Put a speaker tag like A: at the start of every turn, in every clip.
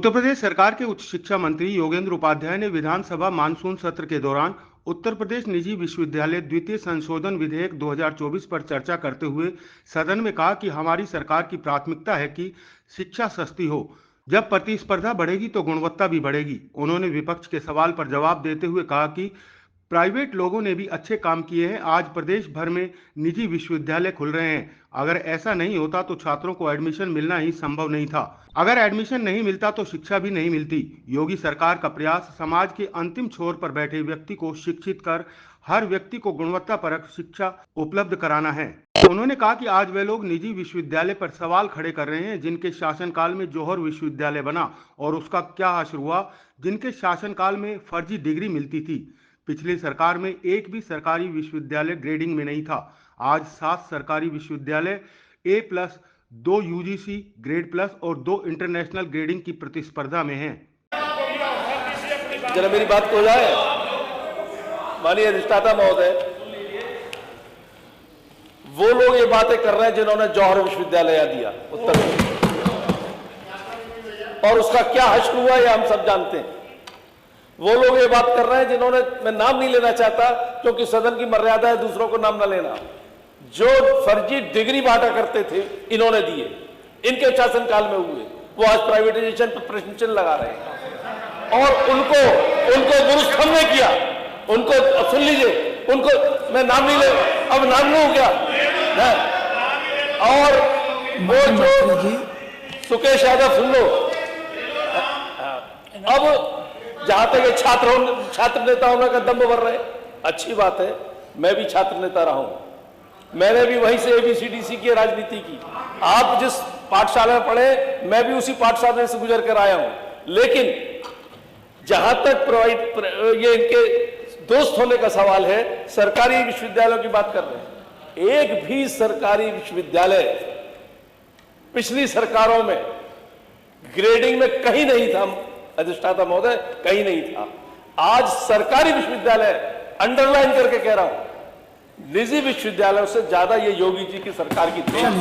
A: उत्तर प्रदेश सरकार के उच्च शिक्षा मंत्री योगेंद्र उपाध्याय ने विधानसभा मानसून सत्र के दौरान उत्तर प्रदेश निजी विश्वविद्यालय द्वितीय संशोधन विधेयक 2024 पर चर्चा करते हुए सदन में कहा कि हमारी सरकार की प्राथमिकता है कि शिक्षा सस्ती हो। जब प्रतिस्पर्धा बढ़ेगी तो गुणवत्ता भी बढ़ेगी। उन्होंने विपक्ष के सवाल पर जवाब देते हुए कहा कि प्राइवेट लोगों ने भी अच्छे काम किए हैं। आज प्रदेश भर में निजी विश्वविद्यालय खुल रहे हैं। अगर ऐसा नहीं होता तो छात्रों को एडमिशन मिलना ही संभव नहीं था। अगर एडमिशन नहीं मिलता तो शिक्षा भी नहीं मिलती। योगी सरकार का प्रयास समाज के अंतिम छोर पर बैठे व्यक्ति को शिक्षित कर हर व्यक्ति को गुणवत्तापरक शिक्षा उपलब्ध कराना है। उन्होंने कहा कि आज वे लोग निजी विश्वविद्यालय पर सवाल खड़े कर रहे हैं जिनके शासनकाल में जौहर विश्वविद्यालय बना और उसका क्या हश्र हुआ, जिनके शासनकाल में फर्जी डिग्री मिलती थी। पिछली सरकार में एक भी सरकारी विश्वविद्यालय ग्रेडिंग में नहीं था। आज 7 सरकारी विश्वविद्यालय A+, 2 UGC ग्रेड प्लस और 2 इंटरनेशनल ग्रेडिंग की प्रतिस्पर्धा में हैं।
B: जरा मेरी बात को जाए। माननीय अधिष्ठाता महोदय, वो लोग ये बातें कर रहे हैं जिन्होंने जौहर विश्वविद्यालय दिया उत्तर प्रदेश, और उसका क्या हश्र हुआ ये हम सब जानते हैं। वो लोग ये बात कर रहे हैं जिन्होंने, मैं नाम नहीं लेना चाहता क्योंकि सदन की मर्यादा है दूसरों को नाम ना लेना, जो फर्जी डिग्री बांटा करते थे इन्होंने दिए, इनके शासनकाल में हुए, वो आज प्राइवेटाइजेशन पर प्रश्न चिन्ह लगा रहे हैं और उनको गुरुस्तंभ ने किया। उनको सुन लीजिए, उनको मैं नाम नहीं ले, अब नाम नहीं हो गया है। और वो जो सुकेश यादव, सुन लो, अब जहां तक छात्र नेता होने का दम भर रहे, अच्छी बात है। मैं भी छात्र नेता रहा हूं, मैंने भी वहीं से ABCDC की राजनीति की। आप जिस पाठशाला में पढ़े मैं भी उसी पाठशाला से गुजर कर आया हूं। लेकिन जहां तक ये इनके दोस्त होने का सवाल है, सरकारी विश्वविद्यालयों की बात कर रहे हैं। एक भी सरकारी विश्वविद्यालय पिछली सरकारों में ग्रेडिंग में कहीं नहीं था। अधिष्ठाता महोदय, कहीं नहीं था। आज सरकारी विश्वविद्यालय, अंडरलाइन करके कह रहा हूं, निजी विश्वविद्यालयों से ज्यादा ये योगी जी की सरकार की देन।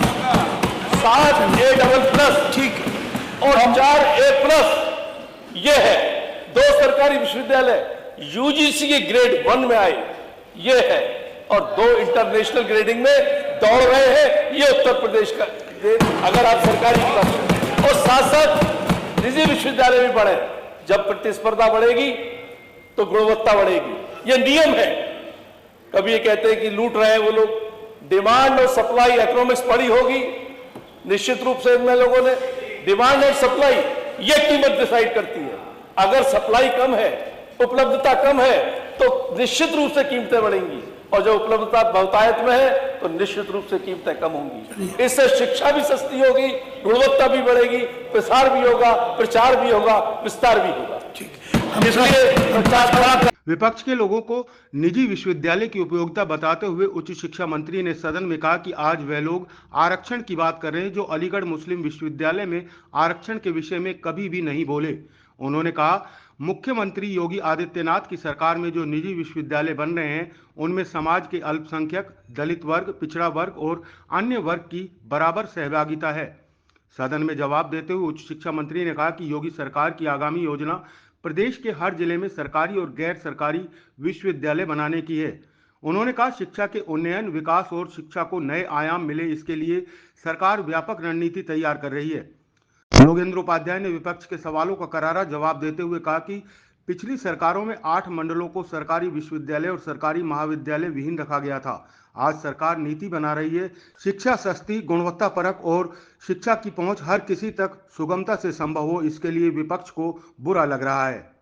B: 7 A++ ठीक और 4 A+ ये है। 2 सरकारी विश्वविद्यालय UGC के ग्रेड 1 में आए, ये है, और 2 इंटरनेशनल ग्रेडिंग में दौड़ रहे हैं। ये उत्तर प्रदेश का, अगर आप सरकारी की बात करें, और साथ साथ निजी विश्वविद्यालय भी बढ़े। जब प्रतिस्पर्धा बढ़ेगी तो गुणवत्ता बढ़ेगी, ये नियम है। कभी ये कहते हैं कि लूट रहे हैं वो लोग। डिमांड और सप्लाई इकोनॉमिक्स पढ़ी होगी निश्चित रूप से। इनमें लोगों ने डिमांड और सप्लाई ये कीमत डिसाइड करती है। अगर सप्लाई कम है, उपलब्धता कम है, तो निश्चित रूप से कीमतें बढ़ेंगी, और जब उपलब्धता बहुतायत में है तो निश्चित रूप से कीमतें कम होंगी। इससे शिक्षा भी सस्ती होगी, गुणवत्ता भी बढ़ेगी, प्रसार भी होगा, प्रचार भी होगा, विस्तार भी होगा। इसलिए
A: विपक्ष के लोगों को निजी विश्वविद्यालय की उपयोगिता बताते हुए उच्च शिक्षा मंत्री ने सदन में कहा कि आज वह लोग आरक्षण की बात कर रहे हैं जो अलीगढ़ मुस्लिम विश्वविद्यालय में आरक्षण के विषय में कभी भी नहीं बोले। उन्होंने कहा, मुख्यमंत्री योगी आदित्यनाथ की सरकार में जो निजी विश्वविद्यालय बन रहे हैं उनमें समाज के अल्पसंख्यक, दलित वर्ग, पिछड़ा वर्ग और अन्य वर्ग की बराबर सहभागिता है। सदन में जवाब देते हुए उच्च शिक्षा मंत्री ने कहा कि योगी सरकार की आगामी योजना प्रदेश के हर जिले में सरकारी और गैर सरकारी विश्वविद्यालय बनाने की है। उन्होंने कहा, शिक्षा के उन्नयन, विकास और शिक्षा को नए आयाम मिले, इसके लिए सरकार व्यापक रणनीति तैयार कर रही है। योगेंद्र उपाध्याय ने विपक्ष के सवालों का करारा जवाब देते हुए कहा कि पिछली सरकारों में 8 मंडलों को सरकारी विश्वविद्यालय और सरकारी महाविद्यालय विहीन रखा गया था। आज सरकार नीति बना रही है, शिक्षा सस्ती, गुणवत्तापरक और शिक्षा की पहुंच हर किसी तक सुगमता से संभव हो, इसके लिए विपक्ष को बुरा लग रहा है।